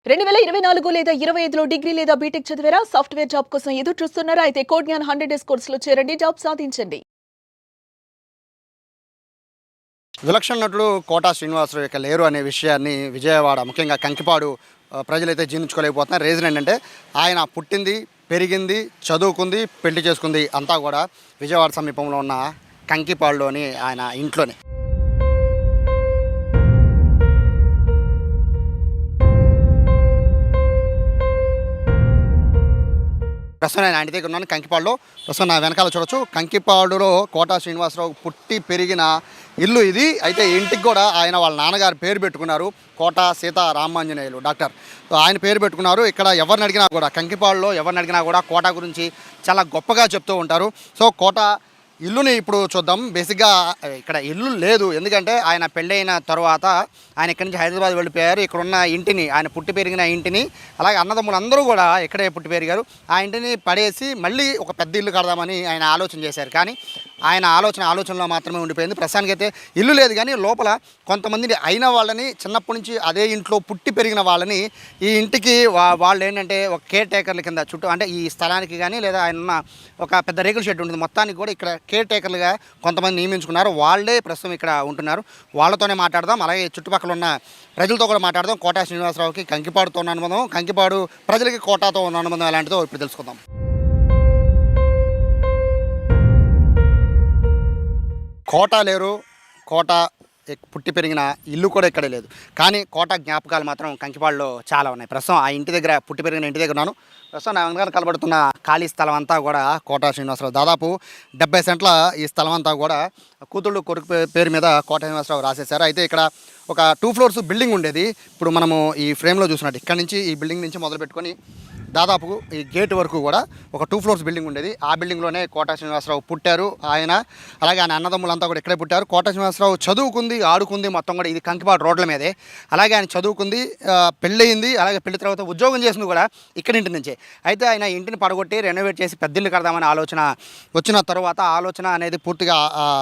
2024 లేదా 25లో డిగ్రీ లేదా బీటెక్ చదివారా? సాఫ్ట్‌వేర్ జాబ్ కోసం ఎదురు చూస్తున్నారా? అయితే కోడ్ జ్ఞాన్ 100 డేస్ కోర్సులో చేరండి, జాబ్ సాధించండి. విలక్షణ నటుడు కోటా శ్రీనివాసరావు ఇక లేరు అనే విషయాన్ని విజయవాడ ముఖ్యంగా కంకిపాడు ప్రజలైతే జీర్ణించుకోలేకపోతున్నారు. రీజన్ ఏంటంటే ఆయన పుట్టింది, పెరిగింది, చదువుకుంది, పెళ్లి చేసుకుంది అంతా కూడా విజయవాడ సమీపంలో ఉన్న కంకిపాడులోని ఆయన ఇంట్లోనే. ప్రస్తుతం నేను ఆయన దగ్గర ఉన్నాను కంకిపాడులో. ప్రస్తుతం నా వెనకాల చూడొచ్చు, కంకిపాడులో కోటా శ్రీనివాసరావు పుట్టి పెరిగిన ఇల్లు ఇది. అయితే ఇంటికి కూడా ఆయన వాళ్ళ నాన్నగారి పేరు పెట్టుకున్నారు, కోటా సీతారామాంజనేయులు డాక్టర్. ఆయన పేరు పెట్టుకున్నారు. ఇక్కడ ఎవరిని అడిగినా కూడా, కంకిపాడులో ఎవరిని అడిగినా కూడా కోటా గురించి చాలా గొప్పగా చెప్తూ ఉంటారు. సో కోటా ఇల్లుని ఇప్పుడు చూద్దాం. బేసిక్గా ఇక్కడ ఇల్లు లేదు, ఎందుకంటే ఆయన పెళ్ళైన తర్వాత ఆయన ఇక్కడి నుంచి హైదరాబాద్ వెళ్ళిపోయారు. ఇక్కడ ఉన్న ఇంటిని, ఆయన పుట్టి పెరిగిన ఇంటిని, అలాగే అన్నదమ్ములు అందరూ కూడా ఇక్కడే పుట్టి పెరిగారు. ఆ ఇంటిని పడేసి మళ్ళీ ఒక పెద్ద ఇల్లు కడదామని ఆయన ఆలోచన చేశారు. కానీ ఆయన ఆలోచనలో మాత్రమే ఉండిపోయింది. ప్రస్తుతానికైతే ఇల్లు లేదు, కానీ లోపల కొంతమందిని అయిన వాళ్ళని, చిన్నప్పటి నుంచి అదే ఇంట్లో పుట్టి పెరిగిన వాళ్ళని ఈ ఇంటికి వాళ్ళు ఏంటంటే ఒక కేర్ టేకర్ల కింద చుట్టూ, అంటే ఈ స్థలానికి కానీ లేదా ఆయన ఉన్న ఒక పెద్ద రేకుల షెడ్ ఉంటుంది, మొత్తానికి కూడా ఇక్కడ కేర్ టేకర్లుగా కొంతమంది నియమించుకున్నారు. వాళ్ళే ప్రస్తుతం ఇక్కడ ఉంటున్నారు. వాళ్ళతోనే మాట్లాడదాం, అలాగే చుట్టుపక్కల ఉన్న ప్రజలతో కూడా మాట్లాడదాం. కోటా శ్రీనివాసరావుకి కంకిపాడుతో ఉన్న అనుబంధం, కంకిపాడు ప్రజలకి కోటాతో ఉన్న అనుబంధం ఎలాంటిదో ఇప్పుడు తెలుసుకుందాం. కోట లేరు, కోట పుట్టి పెరిగిన ఇల్లు కూడా ఇక్కడే లేదు, కానీ కోట జ్ఞాపకాలు మాత్రం కంకిపాడులో చాలా ఉన్నాయి. ప్రస్తుతం ఆ ఇంటి దగ్గర, పుట్టి పెరిగిన ఇంటి దగ్గర ఉన్నాను. ప్రస్తుతం నా వెనకాల కనబడుతున్న ఖాళీ స్థలం అంతా కూడా కోటా శ్రీనివాసరావు, దాదాపు 70 సెంట్ల ఈ స్థలం అంతా కూడా కూతుళ్ళు కొడుకు పేరు మీద కోటా శ్రీనివాసరావు రాసేశారు. అయితే ఇక్కడ ఒక 2 ఫ్లోర్స్ బిల్డింగ్ ఉండేది. ఇప్పుడు మనము ఈ ఫ్రేమ్లో చూసినట్టు ఇక్కడ నుంచి, ఈ బిల్డింగ్ నుంచి మొదలు పెట్టుకొని దాదాపు ఈ గేట్ వరకు కూడా ఒక 2 ఫ్లోర్స్ బిల్డింగ్ ఉండేది. ఆ బిల్డింగ్లోనే కోటా శ్రీనివాసరావు పుట్టారు. ఆయన అలాగే ఆయన అన్నదమ్ములంతా కూడా ఇక్కడే పుట్టారు. కోటా శ్రీనివాసరావు చదువుకుంది, ఆడుకుంది మొత్తం కూడా ఇది కంకిపాడు రోడ్ల మీదే. అలాగే ఆయన చదువుకుంది, పెళ్ళయింది, అలాగే పెళ్లి తర్వాత ఉద్యోగం చేసింది కూడా ఇక్కడ ఇంటి నుంచే. అయితే ఆయన ఇంటిని పడగొట్టి రెనోవేట్ చేసి పెద్దిల్లు కడదామనే ఆలోచన వచ్చిన తర్వాత ఆలోచన అనేది పూర్తిగా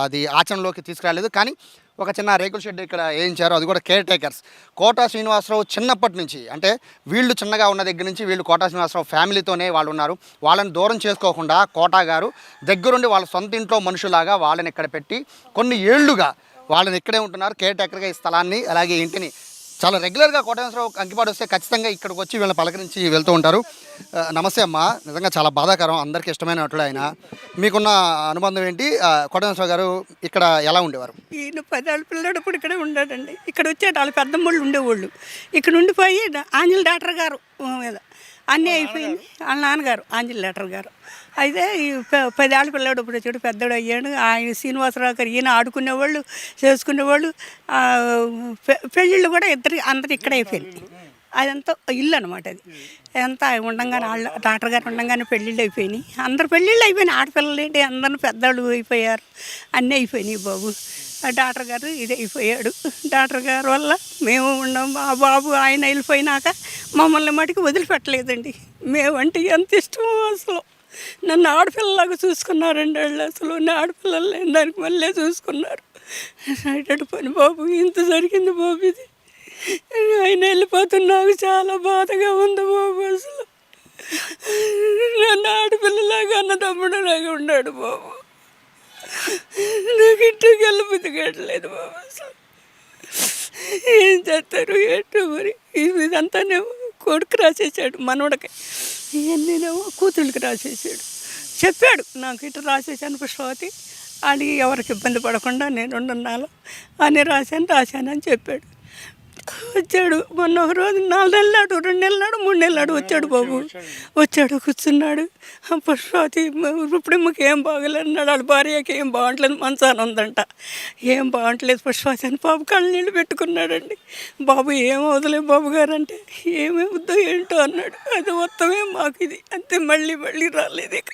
అది ఆచరణలోకి తీసుకురాలేదు. కానీ ఒక చిన్న రేకుల షెడ్ ఇక్కడ వేయించారు, అది కూడా కేర్ టేకర్స్. కోటా శ్రీనివాసరావు చిన్నప్పటి నుంచి, అంటే వీళ్ళు చిన్నగా ఉన్న దగ్గర నుంచి వీళ్ళు కోటా శ్రీనివాసరావు ఫ్యామిలీతోనే వాళ్ళు ఉన్నారు. వాళ్ళని దూరం చేసుకోకుండా కోటా గారు దగ్గరుండి వాళ్ళ సొంత ఇంట్లో మనుషులాగా వాళ్ళని ఇక్కడ పెట్టి కొన్ని ఏళ్లుగా వాళ్ళని ఇక్కడే ఉంటున్నారు. కేర్ టేకర్గా ఈ స్థలాన్ని, అలాగే ఇంటిని చాలా రెగ్యులర్గా కోటా శ్రీనివాసరావు కంకిపాడు వస్తే ఖచ్చితంగా ఇక్కడికి వచ్చి వీళ్ళని పలకరించి వెళ్తూ ఉంటారు. నమస్తే అమ్మ, నిజంగా చాలా బాధాకరం, అందరికీ ఇష్టమైన నటుడు ఆయన. మీకున్న అనుబంధం ఏంటి? కోటా శ్రీనివాసరావు గారు ఇక్కడ ఎలా ఉండేవారు? ఈయన 10 ఏళ్ళ పిల్లడు ఇక్కడే ఉన్నాడండి. ఇక్కడ వచ్చేట వాళ్ళ పెద్దమ్మళ్ళు ఉండేవాళ్ళు. ఇక్కడ ఉండిపోయి ఆంజల్ డాక్టర్ గారు మీద అన్నీ అయిపోయింది. వాళ్ళ నాన్నగారు ఆంజల్ డాక్టర్ గారు అయితే ఈ 10 ఏళ్ళ పిల్లడు ఇప్పుడు వచ్చాడు, పెద్దోడు అయ్యాడు. ఆయన శ్రీనివాసరావు గారు ఈయన ఆడుకునేవాళ్ళు, చేసుకునేవాళ్ళు. పెళ్ళిళ్ళు కూడా అందరు ఇక్కడ అయిపోయింది. అదంతా ఇల్లు అనమాట. అది ఎంత ఉండంగానే వాళ్ళ డాక్టర్ గారు ఉండంగానే పెళ్ళిళ్ళు అయిపోయినాయి. అందరు పెళ్ళిళ్ళు అయిపోయినాయి. ఆడపిల్లలు ఏంటి, అందరిని పెద్దవాళ్ళు అయిపోయారు, అన్నీ అయిపోయినాయి. బాబు డాక్టర్ గారు ఇది అయిపోయాడు. డాక్టర్ గారు వల్ల మేము ఉన్నాం. ఆ బాబు ఆయన వెళ్ళిపోయినాక మమ్మల్ని మటుకు వదిలిపెట్టలేదండి. మేమంటే ఎంత ఇష్టమో అసలు. నన్ను ఆడపిల్లలాగా చూసుకున్నారండి వాళ్ళు. అసలు నా ఆడపిల్లలు లేని దానికి మళ్ళీ చూసుకున్నారు. నైట్ పని బాబు, ఇంత జరిగింది బాబు. ఇది ఆయన వెళ్ళిపోతున్నాకు చాలా బాధగా ఉంది బాబు. అసలు నన్ను ఆడపిల్లలాగా అన్నదమ్ముడులాగా ఉన్నాడు బాబు. నాకు ఇంటికి వెళ్ళబుద్ధి కట్టలేదు బాబు. అసలు ఏం చేస్తారు ఏంటో మరి. ఇదంతానేమో కొడుకు రాసేసాడు, మనవడికి. ఇవన్నీనేమో కూతుళ్ళకి రాసేసాడు. చెప్పాడు నాకు ఇటు రాసేసాను పుష్పవతి, అది ఎవరికి ఇబ్బంది పడకుండా నేను ఉండాలి అని రాశానని చెప్పాడు. వచ్చాడు మొన్న ఒక రోజు 4 నెలలు నాడు, 2 నెలలు నాడు, 3 నెలలు నాడు వచ్చాడు బాబు. వచ్చాడు, కూర్చున్నాడు. పుష్పవతి ఇప్పుడమ్మకి ఏం బాగలేన్నాడు, వాళ్ళ భార్యకి ఏం బాగుంటలేదు, మంచాన ఉందంట, ఏం బాగుంటలేదు పుష్పవతి అని బాబు కళ్ళు నీళ్ళు పెట్టుకున్నాడండి. బాబు ఏం వదలే బాబు గారు అంటే, ఏమవుద్దో ఏంటో అన్నాడు. అది మొత్తమే మాకు ఇది అంతే, మళ్ళీ రాలేదు. ఇక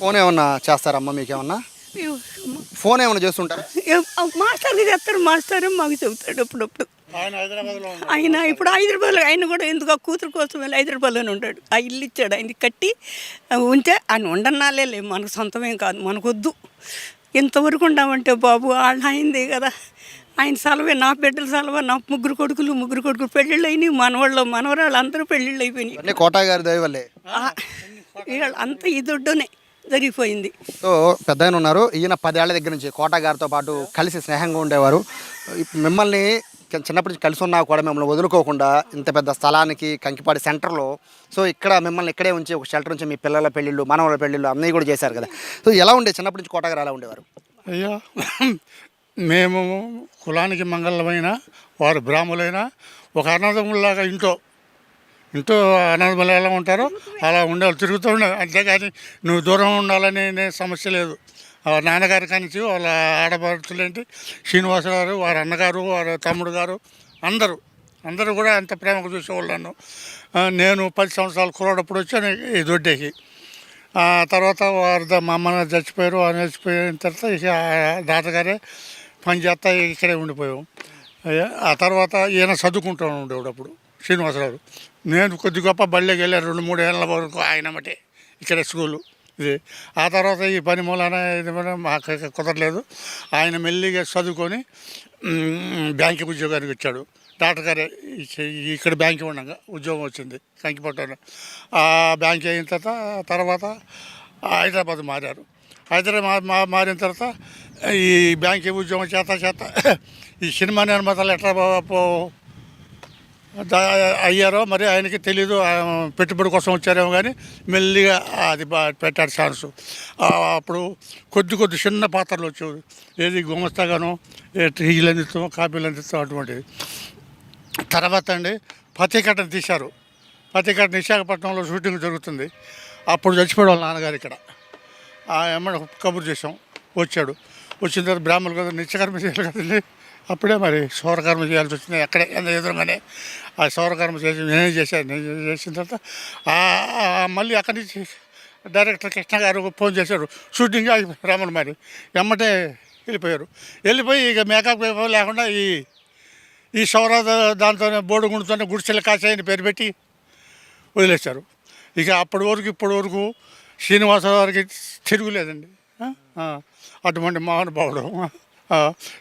ఫోన్ ఏమన్నా చేస్తారమ్మా? మీకేమన్నా ఫోన్ ఏమైనా చేస్తుంటారా? మాస్టర్కి చెప్తారు, మాస్టర్ మాకు చెబుతాడు అప్పుడప్పుడు. ఆయన ఇప్పుడు హైదరాబాద్లో, ఆయన కూడా ఎందుకు కూతురు కోసం వెళ్ళి హైదరాబాద్లోనే ఉంటాడు. ఆ ఇల్లు ఇచ్చాడు, ఆయనకి కట్టి ఉంటే ఆయన ఉండన్నాలే, మనకు సొంతమేం కాదు, మనకొద్దు. ఇంతవరకు ఉండమంటే బాబు వాళ్ళ అయింది కదా, ఆయన సెలవే, నా బిడ్డల సెలవు, నా ముగ్గురు కొడుకులు పెళ్ళిళ్ళు అయినాయి, మనవరాళ్ళు అందరూ పెళ్ళిళ్ళు అయిపోయినాయి. అన్నీ కోటా గారి దయ వల్లే. వీళ్ళు అంతా ఈ దొడ్డునే జరిగిపోయింది. సో పెద్ద ఆయన ఉన్నారు, ఈయన 10 ఏళ్ల దగ్గర నుంచి కోటా గారితో పాటు కలిసి స్నేహంగా ఉండేవారు. మిమ్మల్ని చిన్నప్పటి నుంచి కలిసి ఉన్నా కూడా మిమ్మల్ని వదులుకోకుండా ఇంత పెద్ద స్థలానికి కంకిపాడి సెంటర్లో, సో ఇక్కడ మిమ్మల్ని ఇక్కడే ఉంచి ఒక షెల్టర్ నుంచి మీ పిల్లల పెళ్ళిళ్ళు, మనవల పెళ్ళిళ్ళు అన్నీ కూడా చేశారు కదా. సో ఎలా ఉండే చిన్నప్పటి నుంచి కోటా గారు ఎలా ఉండేవారు? అయ్యో, మేము కులానికి మంగళమైన వారు బ్రాహ్మణులైనా ఒక అన్నదమ్ములాగా ఇంట్లో అన్నదమ్ములు ఎలా ఉంటారో అలా ఉండేవాళ్ళు, తిరుగుతూ ఉండేవి. అంతేగాని నువ్వు దూరం ఉండాలనే సమస్య లేదు. నాన్నగారి కానించి వాళ్ళ ఆడపడుచులేంటి శ్రీనివాసరావు, వారి అన్నగారు, వారి తమ్ముడు గారు అందరూ కూడా అంత ప్రేమగా చూసేవాళ్ళు నన్ను. నేను 10 సంవత్సరాలు కురడప్పుడు వచ్చాను ఈ దొడ్డేకి. తర్వాత మా అమ్మ చచ్చిపోయారు. చచ్చిపోయిన తర్వాత ఇక తాతగారే పని చేస్తా ఇక్కడే ఉండిపోయాం. ఆ తర్వాత ఈయన చదువుకుంటూ ఉండేవాడు అప్పుడు శ్రీనివాసరావు. నేను కొద్ది గొప్ప బళ్ళకి వెళ్ళాను 2-3 ఏళ్ళ వరకు ఆయన మటే ఇక్కడ స్కూలు ఇది. ఆ తర్వాత ఈ పని మూలాన ఇది మాకు కుదరలేదు. ఆయన మెల్లిగా చదువుకొని బ్యాంక్ ఉద్యోగానికి వచ్చాడు. డాక్టర్ గారే ఇక్కడ బ్యాంక్ ఉండగా ఉద్యోగం వచ్చింది కంకిపట్టలో. ఆ బ్యాంక్ అయిన తర్వాత హైదరాబాద్ మారారు. మారిన తర్వాత ఈ బ్యాంక్ ఉద్యోగం చేత ఈ సినిమా నిర్మాతలు ఎట్లా అయ్యారో మరి ఆయనకి తెలీదు. పెట్టుబడి కోసం వచ్చారేమో కానీ మెల్లిగా అది పెట్టాడు ఛాన్సు. అప్పుడు కొద్ది చిన్న పాత్రలు వచ్చేవి. ఏది గుమస్తాగానో టీలు అందిస్తాం, కాపీలు అందిస్తాం అటువంటిది. తర్వాత అండి పతికట్టను తీశారు. పతికట్టను విశాఖపట్నంలో షూటింగ్ జరుగుతుంది. అప్పుడు చచ్చిపోయాడు వాళ్ళ నాన్నగారు ఇక్కడ. ఏమన్నా కబురు చేసాం, వచ్చాడు. వచ్చిన తర్వాత బ్రాహ్మణులు కదా నిత్యకర్మ చేయాలి కదండి. అప్పుడే మరి సౌరకర్మ చేయాల్సి వచ్చింది. అక్కడే ఎదురుగానే ఆ సౌరకర్మ నేనే చేసిన తర్వాత మళ్ళీ అక్కడి నుంచి డైరెక్టర్ కృష్ణ గారు ఫోన్ చేశారు. షూటింగ్ రమణ మరి ఎమ్మటే వెళ్ళిపోయి ఇక మేకప్ లేకుండా ఈ సౌర దాంతోనే బోడుగుండుతోనే గుడిసెల కాసాయని పేరు పెట్టి వదిలేశారు. ఇక అప్పటి వరకు ఇప్పటి వరకు శ్రీనివాసరావు గారికి తిరుగులేదండి. అటువంటి మహానుభావుడు.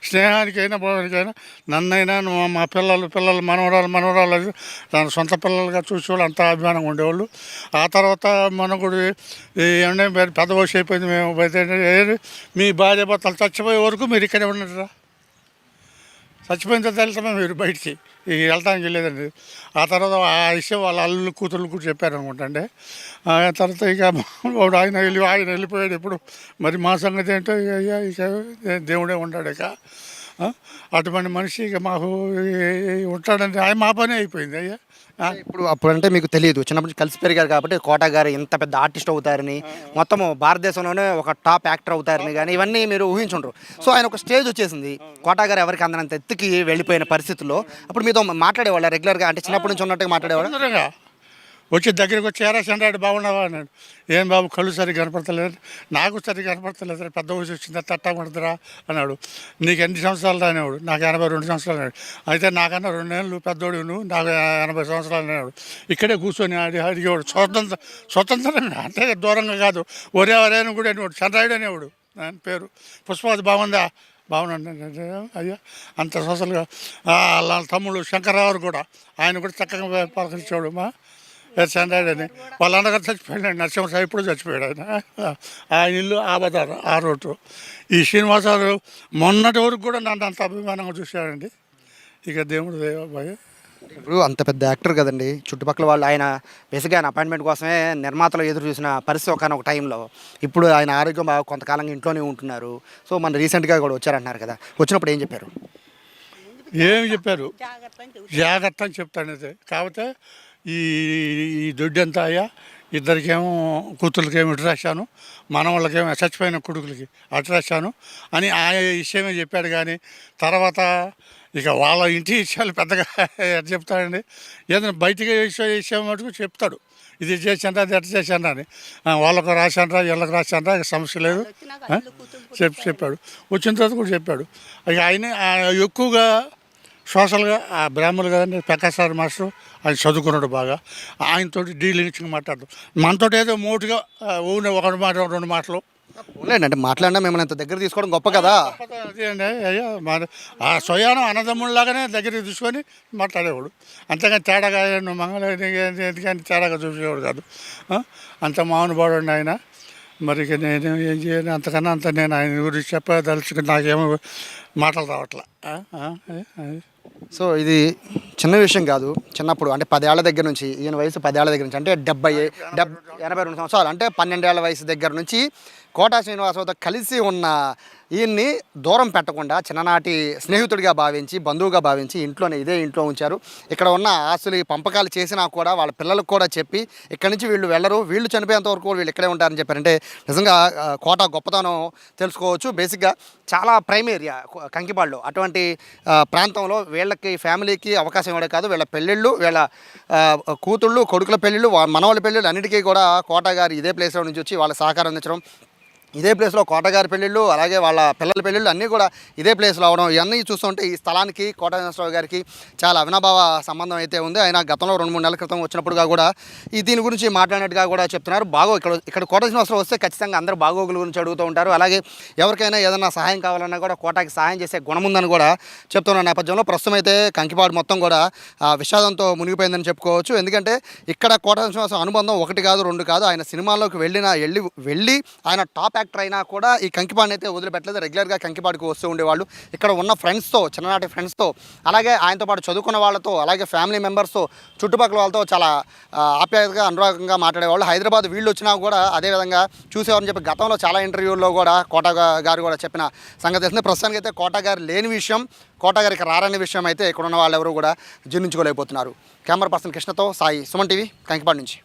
స్నేహానికైనా భోజనానికైనా నన్నైనా మా పిల్లలు మనవరాలు తన సొంత పిల్లలుగా చూసేవాళ్ళు, అంత అభిమానంగా ఉండేవాళ్ళు. ఆ తర్వాత మనం కూడా ఏమంటే పెద్ద వయసు అయిపోయింది, మేము బయట మీ భార్య భర్తలు చచ్చిపోయే వరకు మీరు ఇక్కడే ఉన్నారా, చచ్చిపోయిన తర్వాత వెళ్తామే మీరు బయటికి వెళ్తానికి లేదండి. ఆ తర్వాత ఆ విషయం వాళ్ళ అల్లు కూతుర్లు కూడా చెప్పారనుకుంటా అండి. తర్వాత ఇక ఆయన వెళ్ళిపోయాడు. ఇప్పుడు మరి మా సంగతి ఏంటో ఇక దేవుడే ఉంటాడు. ఇక అటువంటి మనిషి ఇక మాకు ఉంటాడంటే ఆయన మా పని అయిపోయింది. అయ్యా ఇప్పుడు అప్పుడంటే మీకు తెలియదు, చిన్నప్పటి నుంచి కలిసి పెరిగారు కాబట్టి కోటా గారు ఇంత పెద్ద ఆర్టిస్ట్ అవుతారని, మొత్తం భారతదేశంలోనే ఒక టాప్ యాక్టర్ అవుతారని కానీ ఇవన్నీ మీరు ఊహించుండ్రు. సో ఆయన ఒక స్టేజ్ వచ్చేసింది, కోటా గారు ఎవరికి అందనంత ఎత్తుకి వెళ్ళిపోయిన పరిస్థితుల్లో అప్పుడు మీతో మాట్లాడేవాళ్ళ రెగ్యులర్గా, అంటే చిన్నప్పటి నుంచి ఉన్నట్టుగా మాట్లాడేవాళ్ళు? వచ్చి దగ్గరికి వచ్చి ఎరా చంద్రాడు బాగున్నావా అన్నాడు. ఏం బాబు కళ్ళు సరిగ్గా కనపడతలేదు, నాకు సరిగ్గా కనపడతలేదు, పెద్ద వయసు వచ్చిందా తట్టా పడుతురా అన్నాడు. నీకు ఎన్ని సంవత్సరాలు అనేవాడు. నాకు 82 సంవత్సరాలు అన్నాడు. అయితే నాకన్నా 2 ఏళ్ళు పెద్దోడు, నువ్వు నాకు 80 సంవత్సరాలు అనేవాడు. ఇక్కడే కూర్చొని అడిగేవాడు. స్వతంత్రంగా అంటే దూరంగా కాదు, ఒరేని కూడా అనేవాడు. చంద్రాయుడు అనేవాడు ఆయన పేరు. పుష్పావతి బాగుందా, బాగున్నాడు. అయ్యా అంత సోషల్గా. వాళ్ళ తమ్ముడు శంకర్రావు కూడా, ఆయన కూడా చక్కగా పలకరించాడు. చంద్రాయుడు అని. వాళ్ళ అన్నగారు చచ్చిపోయాడు, నరసింహరావు ఇప్పుడు చచ్చిపోయాడు. ఆయన ఇల్లు ఆబదారు ఆ రోడ్డు. ఈ శ్రీనివాసరావు మొన్నటి వరకు కూడా నన్ను అంత అభిమానంగా చూశాడండి. ఇక దేవుడు దేవాబాయ్. ఇప్పుడు అంత పెద్ద యాక్టర్ కదండి, చుట్టుపక్కల వాళ్ళు ఆయన బేసిక్గా ఆయన అపాయింట్మెంట్ కోసమే నిర్మాతలు ఎదురు చూసిన పరిస్థితి ఒక టైంలో. ఇప్పుడు ఆయన ఆరోగ్యం బాగా కొంతకాలంగా ఇంట్లోనే ఉంటున్నారు. సో మన రీసెంట్గా కూడా వచ్చారంటున్నారు కదా, వచ్చినప్పుడు ఏం చెప్పారు? ఏమి చెప్పారు? జాగ్రత్త అని చెప్తాను. కాకపోతే ఈ దొడ్డి అంతా అయ్యా, ఇద్దరికేమో కూతుర్లకేమో ఇటు రాశాను, మనవాళ్ళకేమో చచ్చిపోయిన కొడుకులకి అటు రాశాను అని ఆ విషయమే చెప్పాడు. కానీ తర్వాత ఇక వాళ్ళ ఇంటి విషయాలు పెద్దగా ఎట్లా చెప్తాడండి. ఏదైనా బయటికి విషయం మటుకు చెప్తాడు, ఇది చేశాను అది ఎట్లా చేశాను అని. వాళ్ళకు రాశానరా వీళ్ళకి రాశానరా సమస్య లేదు చెప్పాడు. వచ్చిన తర్వాత కూడా చెప్పాడు. ఇక ఆయన ఎక్కువగా సోషల్గా ఆ బ్రాహ్మణులు కదండి, ప్రకాశ్ మాస్టర్ ఆయన చదువుకున్నాడు బాగా. ఆయనతో డీలింగ్స్గా మాట్లాడదు. మనతో ఏదో మోటుగా ఊనే 1 మాట 2 మాటలు ఉండండి మాట్లాడినా మిమ్మల్ని ఇంత దగ్గర తీసుకోవడం గొప్ప కదా. అదే అండి అయ్యో మన ఆ స్వయానం అన్నదమ్ముళ్ళలాగానే దగ్గరికి తీసుకొని మాట్లాడేవాడు. అంతేగాని తేడాగా నువ్వు మంగళ తేడాగా చూసేవాడు కాదు. అంత మౌనపడండి ఆయన. మరి ఇక నేను ఏం చేయాలి, అంతకన్నా అంత నేను ఆయన గురించి చెప్పదలుచుకుని నాకేమో మాటలు రావట్లా. సో ఇది చిన్న విషయం కాదు. చిన్నప్పుడు అంటే 10 ఏళ్ల దగ్గర నుంచి, ఈయన వయసు 10 ఏళ్ల దగ్గర నుంచి అంటే 82 సంవత్సరాలు అంటే 12 ఏళ్ల వయసు దగ్గర నుంచి కోటా శ్రీనివాసరావుతో కలిసి ఉన్న ఈయన్ని దూరం పెట్టకుండా చిన్ననాటి స్నేహితుడిగా భావించి, బంధువుగా భావించి ఇదే ఇంట్లో ఉంచారు. ఇక్కడ ఉన్న ఆస్తులు పంపకాలు చేసినా కూడా వాళ్ళ పిల్లలకు కూడా చెప్పి ఇక్కడి నుంచి వీళ్ళు వెళ్ళరు, వీళ్ళు చనిపోయేంత వరకు వీళ్ళు ఇక్కడే ఉంటారని చెప్పారంటే నిజంగా కోట గొప్పతనం తెలుసుకోవచ్చు. బేసిక్గా చాలా ప్రైమ్ ఏరియా కంకిపాడులో. అటువంటి ప్రాంతంలో వీళ్ళకి ఫ్యామిలీకి అవకాశం ఇవ్వడే కాదు, వీళ్ళ పెళ్ళిళ్ళు, వీళ్ళ కూతుళ్ళు కొడుకుల పెళ్ళిళ్ళు, మనవాళ్ళ పెళ్ళిళ్ళు అన్నిటికీ కూడా కోట గారు ఇదే ప్లేస్లో నుంచి వచ్చి వాళ్ళ సహకారం అందించడం, ఇదే ప్లేస్లో కోటగారి పెళ్ళిళ్ళు అలాగే వాళ్ళ పిల్లల పెళ్ళిళ్ళు అన్నీ కూడా ఇదే ప్లేస్లో అవడం, ఇవన్నీ చూస్తుంటే ఈ స్థలానికి కోట శ్రీనివాసరావు గారికి చాలా అవినాభావ సంబంధం అయితే ఉంది. ఆయన గతంలో 2-3 నెలల క్రితం వచ్చినప్పుడుగా కూడా దీని గురించి మాట్లాడినట్టుగా కూడా చెప్తున్నారు. ఇక్కడ కోట శ్రీనివాసరావు వస్తే ఖచ్చితంగా అందరూ బాగోగుల గురించి అడుగుతూ ఉంటారు. అలాగే ఎవరికైనా ఏదైనా సహాయం కావాలన్నా కూడా కోటకి సహాయం చేసే గుణం ఉందని కూడా చెప్తున్న నేపథ్యంలో ప్రస్తుతం అయితే కంకిపాడు మొత్తం కూడా విషాదంతో మునిగిపోయిందని చెప్పుకోవచ్చు. ఎందుకంటే ఇక్కడ కోట శ్రీనివాసరావు అనుబంధం 1 కాదు 2 కాదు. ఆయన సినిమాల్లోకి వెళ్ళి ఆయన టాప్ యాక్టర్ అయినా కూడా ఈ కంకిపాడుని అయితే వదిలిపెట్టలేదు. రెగ్యులర్గా కంకిపాడుకు వస్తూ ఉండేవాళ్ళు. ఇక్కడ ఉన్న ఫ్రెండ్స్తో, చిన్ననాటి ఫ్రెండ్స్తో, అలాగే ఆయనతో పాటు చదువుకున్న వాళ్ళతో, అలాగే ఫ్యామిలీ మెంబర్స్తో, చుట్టుపక్కల వాళ్ళతో చాలా ఆప్యాయతగా అనురాగంగా మాట్లాడేవాళ్ళు. హైదరాబాద్ వీళ్ళు వచ్చినా కూడా అదేవిధంగా చూసేవారని చెప్పి గతంలో చాలా ఇంటర్వ్యూల్లో కూడా కోట గారు కూడా చెప్పిన సంగతి తెలిసింది. ప్రస్తుతానికి అయితే కోట గారు లేని విషయం, కోట గారికి రారనే విషయం అయితే ఇక్కడ ఉన్న వాళ్ళు ఎవరు కూడా జీర్ణించుకోలేకపోతున్నారు. కెమెరా పర్సన్ కృష్ణతో సాయి, సుమన్ టీవీ, కంకిపాడు నుంచి.